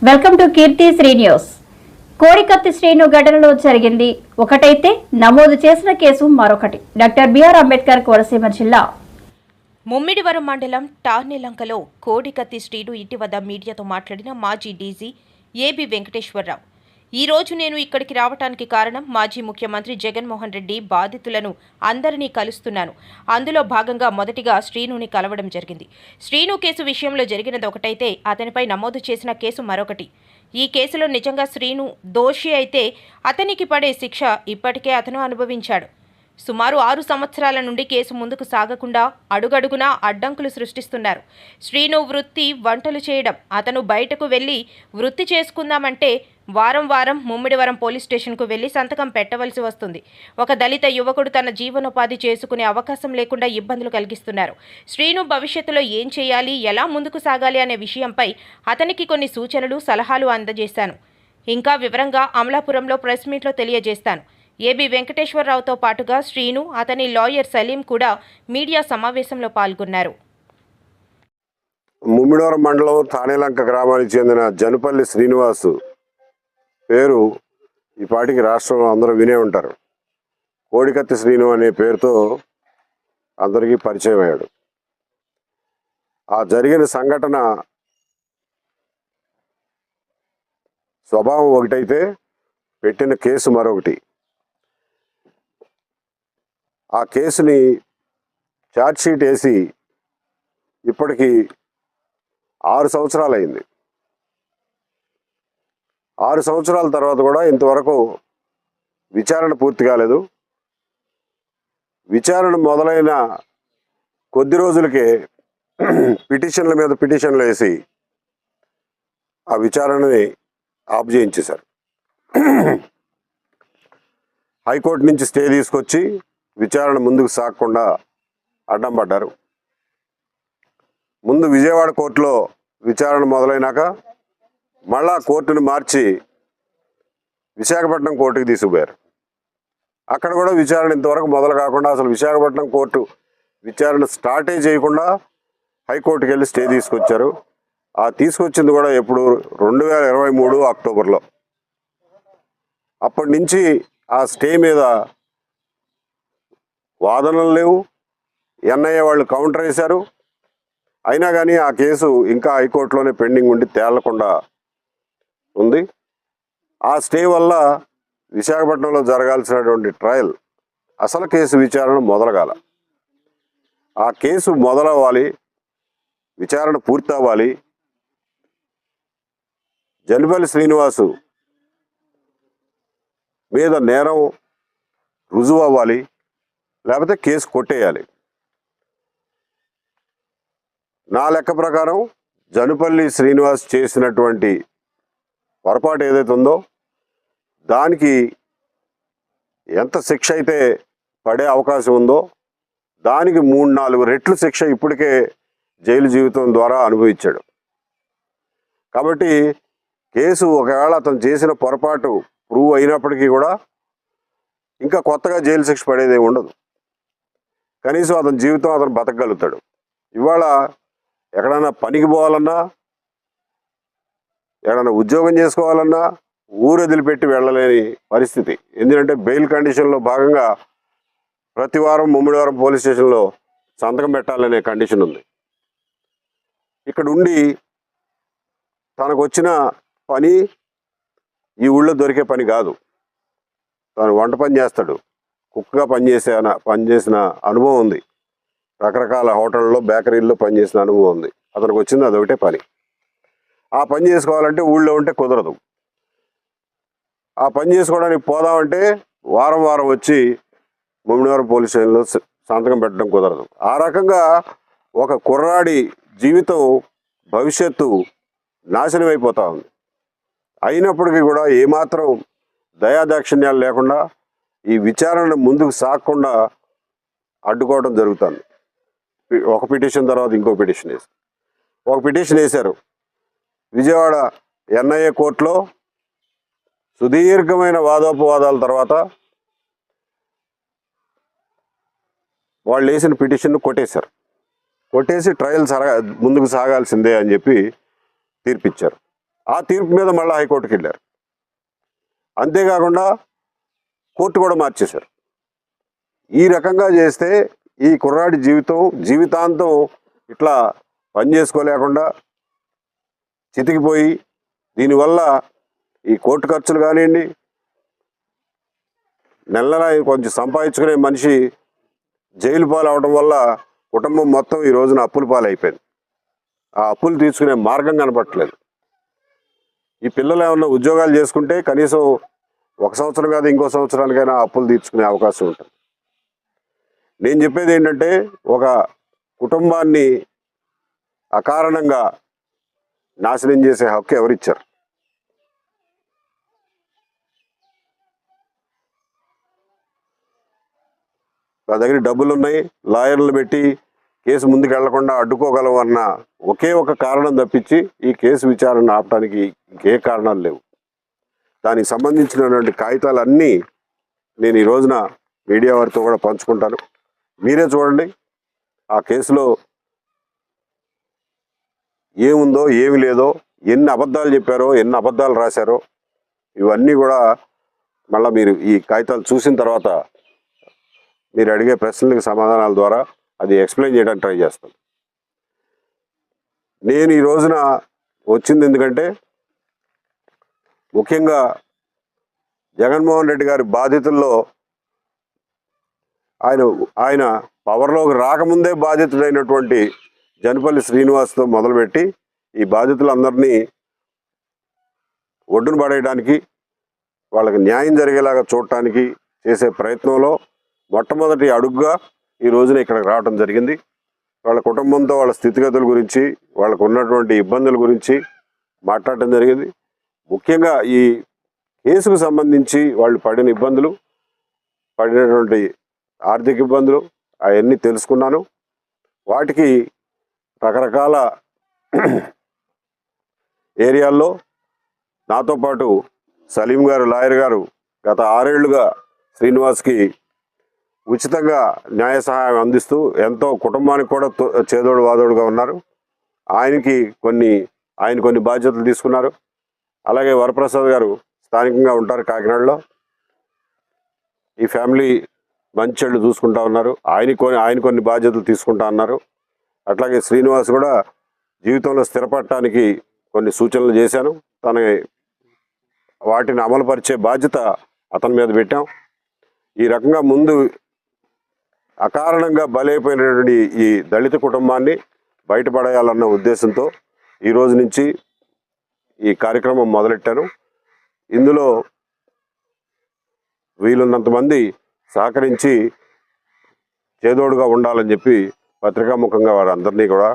Welcome to Keerthi Sri news. Kodikatti Srinu ఘటనలో జరిగింది ఒకటైతే నమోదు చేసిన కేసు మరొకటి. డాక్టర్ బిఆర్ అంబేద్కర్ కోనసీమ జిల్లా ముమ్మిడివరం మండలం టార్నిలంకలో కోడికత్తి శ్రీను ఇంటి వద్ద మీడియాతో మాట్లాడిన మాజీ డీజీ ఏబి వెంకటేశ్వరరావు, ఈ రోజు నేను ఇక్కడికి రావడానికి కారణం మాజీ ముఖ్యమంత్రి జగన్మోహన్ రెడ్డి బాధితులను అందరినీ కలుస్తున్నాను. అందులో భాగంగా మొదటిగా శ్రీనుని కలవడం జరిగింది. శ్రీను కేసు విషయంలో జరిగినది ఒకటైతే అతనిపై నమోదు చేసిన కేసు మరొకటి. ఈ కేసులో నిజంగా శ్రీను దోషి అయితే అతనికి పడే శిక్ష ఇప్పటికే అతను అనుభవించాడు. సుమారు 6 సంవత్సరాల నుండి కేసు ముందుకు సాగకుండా అడుగడుగునా అడ్డంకులు సృష్టిస్తున్నారు. శ్రీను వృత్తి వంటలు చేయడం. అతను బయటకు వెళ్లి వృత్తి చేసుకుందామంటే వారం వారం ముమ్మిడివరం పోలీస్ స్టేషన్కు వెళ్లి సంతకం పెట్టవలసి వస్తుంది. ఒక దళిత యువకుడు తన జీవనోపాధి చేసుకునే అవకాశం లేకుండా ఇబ్బందులు కలిగిస్తున్నారు. శ్రీను భవిష్యత్తులో ఏం చేయాలి, ఎలా ముందుకు సాగాలి అనే విషయంపై అతనికి కొన్ని సూచనలు, సలహాలు అందజేశాను. ఇంకా వివరంగా అమలాపురంలో ప్రెస్ మీట్లో తెలియజేస్తాను. ఏబి వెంకటేశ్వరరావుతో పాటుగా శ్రీను, అతని లాయర్ సలీం కూడా మీడియా సమావేశంలో పాల్గొన్నారు. ముమ్మిడివరం మండలం తానేలంక గ్రామానికి చెందిన జనుపల్లి శ్రీనివాసు పేరు ఈ పాటికి రాష్ట్రంలో అందరూ వినే ఉంటారు. కోడికత్తి శ్రీను అనే పేరుతో అందరికీ పరిచయం అయ్యాడు. ఆ జరిగిన సంఘటన స్వభావం ఒకటైతే పెట్టిన కేసు మరొకటి. ఆ కేసుని ఛార్జ్షీట్ వేసి ఇప్పటికి 6 సంవత్సరాలు అయింది. 6 సంవత్సరాల తర్వాత కూడా ఇంతవరకు విచారణ పూర్తి కాలేదు. విచారణ మొదలైన కొద్ది రోజులకే పిటిషన్ల మీద పిటిషన్లు వేసి ఆ విచారణని ఆఫ్ చేయించేశారు. హైకోర్టు నుంచి స్టే తీసుకొచ్చి విచారణ ముందుకు సాగకుండా అడ్డం పడ్డారు. ముందు విజయవాడ కోర్టులో విచారణ మొదలైనాక మళ్ళా కోర్టును మార్చి విశాఖపట్నం కోర్టుకి తీసుకుపోయారు. అక్కడ కూడా విచారణ ఇంతవరకు మొదలు కాకుండా అసలు విశాఖపట్నం కోర్టు విచారణ స్టార్టే చేయకుండా హైకోర్టుకి వెళ్ళి స్టే తీసుకొచ్చారు. ఆ తీసుకొచ్చింది కూడా ఎప్పుడు 2023 అక్టోబర్లో. అప్పటి నుంచి ఆ స్టే మీద వాదనలు లేవు. ఎన్ఐఏ వాళ్ళు కౌంటర్ వేశారు. అయినా కానీ ఆ కేసు ఇంకా హైకోర్టులోనే పెండింగ్ ఉండి తేలకుండా ఉంది. ఆ స్టే వల్ల విశాఖపట్నంలో జరగాల్సినటువంటి ట్రయల్, అసలు కేసు విచారణ మొదలగాల. ఆ కేసు మొదలవ్వాలి, విచారణ పూర్తి అవ్వాలి. జనుపల్లి శ్రీనివాసు మీద నేరం రుజువు అవ్వాలి, లేకపోతే కేసు కొట్టేయాలి. నా లెక్క ప్రకారం జనుపల్లి శ్రీనివాస్ చేసినటువంటి పొరపాటు ఏదైతే ఉందో దానికి ఎంత శిక్ష అయితే పడే అవకాశం ఉందో దానికి 3-4 రెట్లు శిక్ష ఇప్పటికే జైలు జీవితం ద్వారా అనుభవించాడు. కాబట్టి కేసు ఒకవేళ అతను చేసిన పొరపాటు ప్రూవ్ అయినప్పటికీ కూడా ఇంకా కొత్తగా జైలు శిక్ష పడేది ఉండదు. కనీసం అతని జీవితం అతను బతకగలుగుతాడు. ఇవాళ ఎక్కడైనా పనికి పోవాలన్నా, ఎక్కడైనా ఉద్యోగం చేసుకోవాలన్నా ఊరు వదిలిపెట్టి వెళ్ళలేని పరిస్థితి. ఎందుకంటే బెయిల్ కండిషన్లో భాగంగా ప్రతి వారం ముమ్మిడివరం పోలీస్ స్టేషన్లో సంతకం పెట్టాలనే కండిషన్ ఉంది. ఇక్కడ ఉండి తనకు వచ్చిన పని ఈ ఊళ్ళో దొరికే పని కాదు. తను వంట పని చేస్తాడు, కుక్గా పనిచేసిన అనుభవం ఉంది. రకరకాల హోటళ్ళలో, బేకరీల్లో పనిచేసిన అనుభవం ఉంది. అతనికి వచ్చింది అదొకటే పని. ఆ పని చేసుకోవాలంటే ఊళ్ళో ఉంటే కుదరదు. ఆ పని చేసుకోవడానికి పోదామంటే వారం వారం వచ్చి ముమ్మిడివరం పోలీస్ స్టేషన్లో సంతకం పెట్టడం కుదరదు. ఆ రకంగా ఒక కుర్రాడి జీవితం, భవిష్యత్తు నాశనం అయిపోతూ ఉంది. అయినప్పటికీ కూడా ఏమాత్రం దయాదాక్షిణ్యాలు లేకుండా ఈ విచారణ ముందుకు సాగకుండా అడ్డుకోవడం జరుగుతుంది. ఒక పిటిషన్ తర్వాత ఇంకో పిటిషన్ వేసి ఒక పిటిషన్ వేశారు. విజయవాడ ఎన్ఐఏ కోర్టులో సుదీర్ఘమైన వాదోపవాదాల తర్వాత వాళ్ళు వేసిన పిటిషన్ను కొట్టేశారు. కొట్టేసి ట్రయల్ ముందుకు సాగాల్సిందే అని చెప్పి తీర్పిచ్చారు. ఆ తీర్పు మీద మళ్ళీ హైకోర్టుకి వెళ్ళారు. అంతేకాకుండా కోర్టు కూడా మార్చేశారు. ఈ రకంగా చేస్తే ఈ కుర్రాడి జీవితాంతం ఇట్లా పని చేసుకోలేకుండా చితికిపోయి, దీనివల్ల ఈ కోర్టు ఖర్చులు కానివ్వండి, నెల కొంచెం సంపాదించుకునే మనిషి జైలు పాలు అవడం వల్ల కుటుంబం మొత్తం ఈ రోజున అప్పుల పాలైపోయింది. ఆ అప్పులు తీర్చుకునే మార్గం కనపట్లేదు. ఈ పిల్లలు ఏమన్నా ఉద్యోగాలు చేసుకుంటే కనీసం 1 సంవత్సరం కాదు, ఇంకో సంవత్సరానికైనా అప్పులు తీర్చుకునే అవకాశం ఉంటుంది. నేను చెప్పేది ఏంటంటే, ఒక కుటుంబాన్ని అకారణంగా నాశనం చేసే హక్కు ఎవరిచ్చారు? నా దగ్గర డబ్బులు ఉన్నాయి, లాయర్లు పెట్టి కేసు ముందుకు వెళ్లకుండా అడ్డుకోగలం అన్న ఒకే ఒక కారణం తప్పించి ఈ కేసు విచారణ ఆపడానికి ఇంకే కారణాలు లేవు. దానికి సంబంధించినటువంటి కాగితాలన్నీ నేను ఈ రోజున మీడియా వారితో కూడా పంచుకుంటాను. మీరే చూడండి ఆ కేసులో ఏముందో ఏమి లేదో, ఎన్ని అబద్ధాలు చెప్పారో, ఎన్ని అబద్ధాలు రాశారో, ఇవన్నీ కూడా మళ్ళీ మీరు ఈ కాగితాలు చూసిన తర్వాత మీరు అడిగే ప్రశ్నలకు సమాధానాల ద్వారా అది ఎక్స్ప్లెయిన్ చేయడానికి ట్రై చేస్తాను. నేను ఈ రోజున వచ్చింది ఎందుకంటే, ముఖ్యంగా జగన్మోహన్ రెడ్డి గారి బాధితుల్లో ఆయన పవర్లోకి రాకముందే బాధితుడైనటువంటి జనపల్లి శ్రీనివాస్తో మొదలుపెట్టి ఈ బాధితులందరినీ ఒడ్డున పడేయడానికి, వాళ్ళకి న్యాయం జరిగేలాగా చూడటానికి చేసే ప్రయత్నంలో మొట్టమొదటి అడుగుగా ఈ రోజున ఇక్కడికి రావడం జరిగింది. వాళ్ళ కుటుంబంతో వాళ్ళ స్థితిగతుల గురించి, వాళ్ళకు ఉన్నటువంటి ఇబ్బందుల గురించి మాట్లాడటం జరిగింది. ముఖ్యంగా ఈ కేసుకు సంబంధించి వాళ్ళు పడిన ఇబ్బందులు, పడినటువంటి ఆర్థిక ఇబ్బందులు అవన్నీ తెలుసుకున్నాను. వాటికి రకరకాల ఏరియాల్లో నాతో పాటు సలీం గారు, లాయర్ గారు గత 6 ఏళ్లుగా శ్రీనివాస్కి ఉచితంగా న్యాయ సహాయం అందిస్తూ ఎంతో కుటుంబానికి కూడా చేదోడు వాదోడుగా ఉన్నారు. ఆయన కొన్ని బాధ్యతలు తీసుకున్నారు. అలాగే వరప్రసాద్ గారు స్థానికంగా ఉంటారు కాకినాడలో. ఈ ఫ్యామిలీ మంచి చెడు చూసుకుంటా ఉన్నారు. ఆయన కొన్ని బాధ్యతలు తీసుకుంటా అన్నారు. అట్లాగే శ్రీనివాస్ కూడా జీవితంలో స్థిరపడటానికి కొన్ని సూచనలు చేశాను. వాటిని అమలుపరిచే బాధ్యత అతని మీద పెట్టాం. ఈ రకంగా ముందు అకారణంగా బలైపోయినటువంటి ఈ దళిత కుటుంబాన్ని బయటపడేయాలన్న ఉద్దేశంతో ఈ రోజు నుంచి ఈ కార్యక్రమం మొదలెట్టాను. ఇందులో వీలున్నంత మంది సహకరించి చేదోడుగా ఉండాలని చెప్పి పత్రికాముఖంగా వారందరినీ కూడా